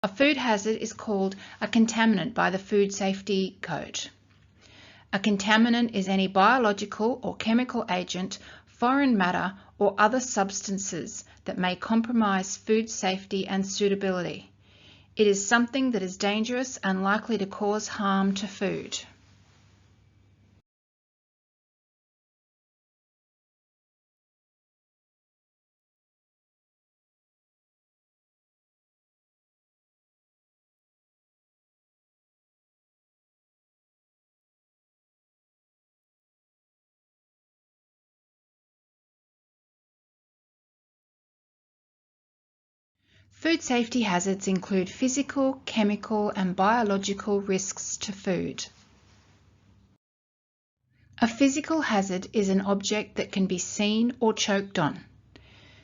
A food hazard is called a contaminant by the Food Safety Code. A contaminant is any biological or chemical agent, foreign matter, or other substances that may compromise food safety and suitability. It is something that is dangerous and likely to cause harm to food. Food safety hazards include physical, chemical, and biological risks to food. A physical hazard is an object that can be seen or choked on.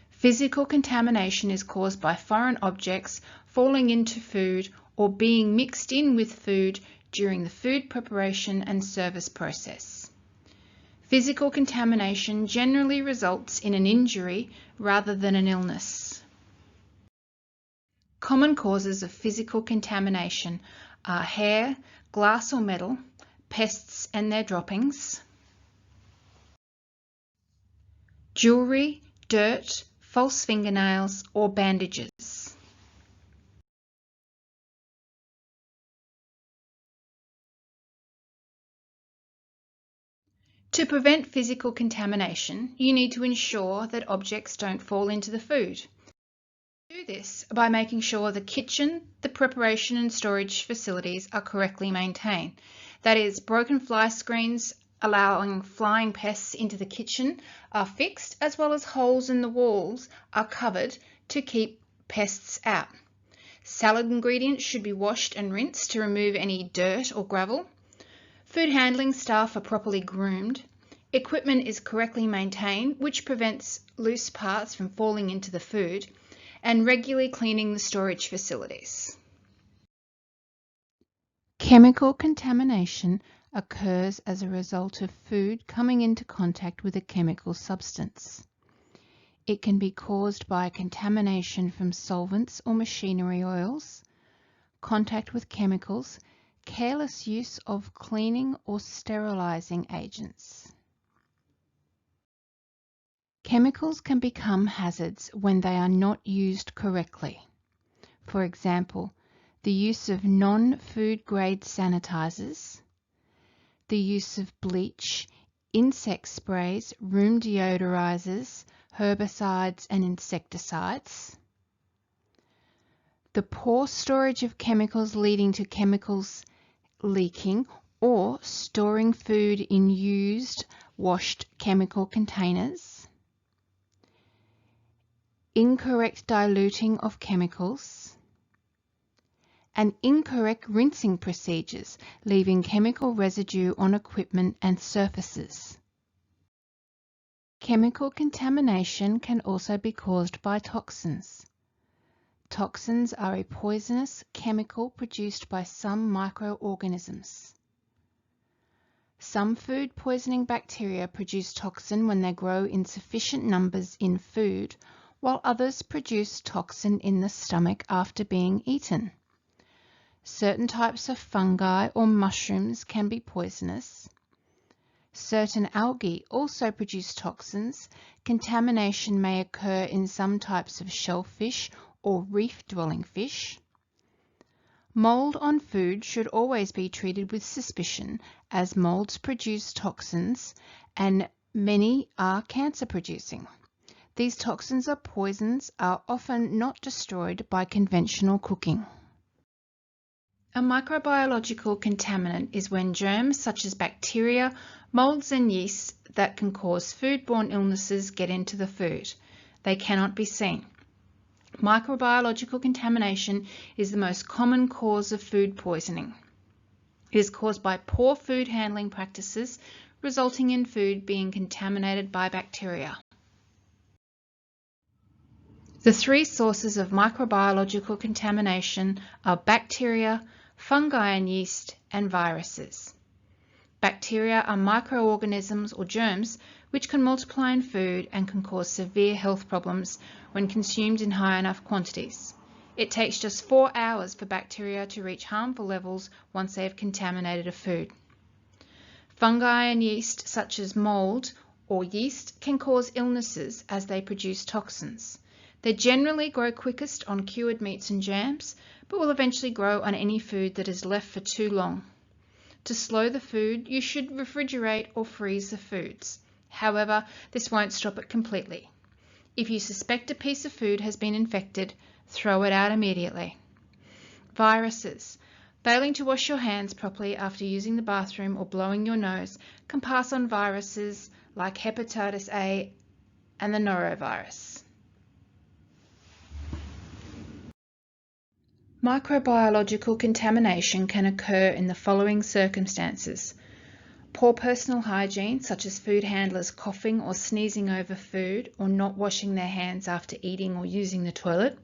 Physical contamination is caused by foreign objects falling into food or being mixed in with food during the food preparation and service process. Physical contamination generally results in an injury rather than an illness. Common causes of physical contamination are hair, glass or metal, pests and their droppings, jewellery, dirt, false fingernails or bandages. To prevent physical contamination, you need to ensure that objects don't fall into the food. Do this by making sure the kitchen, the preparation and storage facilities are correctly maintained. That is, broken fly screens allowing flying pests into the kitchen are fixed, as well as holes in the walls are covered to keep pests out. Salad ingredients should be washed and rinsed to remove any dirt or gravel. Food handling staff are properly groomed. Equipment is correctly maintained, which prevents loose parts from falling into the food, and regularly cleaning the storage facilities. Chemical contamination occurs as a result of food coming into contact with a chemical substance. It can be caused by contamination from solvents or machinery oils, contact with chemicals, careless use of cleaning or sterilizing agents. Chemicals can become hazards when they are not used correctly. For example, the use of non-food grade sanitizers, the use of bleach, insect sprays, room deodorizers, herbicides and insecticides, the poor storage of chemicals leading to chemicals leaking, or storing food in used, washed chemical containers, incorrect diluting of chemicals, and incorrect rinsing procedures, leaving chemical residue on equipment and surfaces. Chemical contamination can also be caused by toxins. Toxins are a poisonous chemical produced by some microorganisms. Some food poisoning bacteria produce toxin when they grow in sufficient numbers in food, while others produce toxin in the stomach after being eaten. Certain types of fungi or mushrooms can be poisonous. Certain algae also produce toxins. Contamination may occur in some types of shellfish or reef-dwelling fish. Mold on food should always be treated with suspicion, as molds produce toxins and many are cancer-producing. These toxins or poisons are often not destroyed by conventional cooking. A microbiological contaminant is when germs such as bacteria, molds and yeasts that can cause foodborne illnesses get into the food. They cannot be seen. Microbiological contamination is the most common cause of food poisoning. It is caused by poor food handling practices, resulting in food being contaminated by bacteria. The three sources of microbiological contamination are bacteria, fungi and yeast, and viruses. Bacteria are microorganisms or germs which can multiply in food and can cause severe health problems when consumed in high enough quantities. It takes just 4 hours for bacteria to reach harmful levels once they have contaminated a food. Fungi and yeast, such as mold or yeast, can cause illnesses as they produce toxins. They generally grow quickest on cured meats and jams, but will eventually grow on any food that is left for too long. To slow the food, you should refrigerate or freeze the foods. However, this won't stop it completely. If you suspect a piece of food has been infected, throw it out immediately. Viruses. Failing to wash your hands properly after using the bathroom or blowing your nose can pass on viruses like hepatitis A and the norovirus. Microbiological contamination can occur in the following circumstances: poor personal hygiene, such as food handlers coughing or sneezing over food or not washing their hands after eating or using the toilet;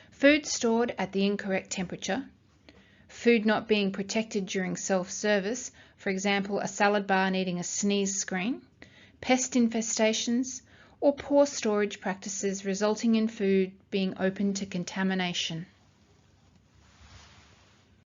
food stored at the incorrect temperature; food not being protected during self-service, for example, a salad bar needing a sneeze screen; pest infestations; or poor storage practices resulting in food being open to contamination.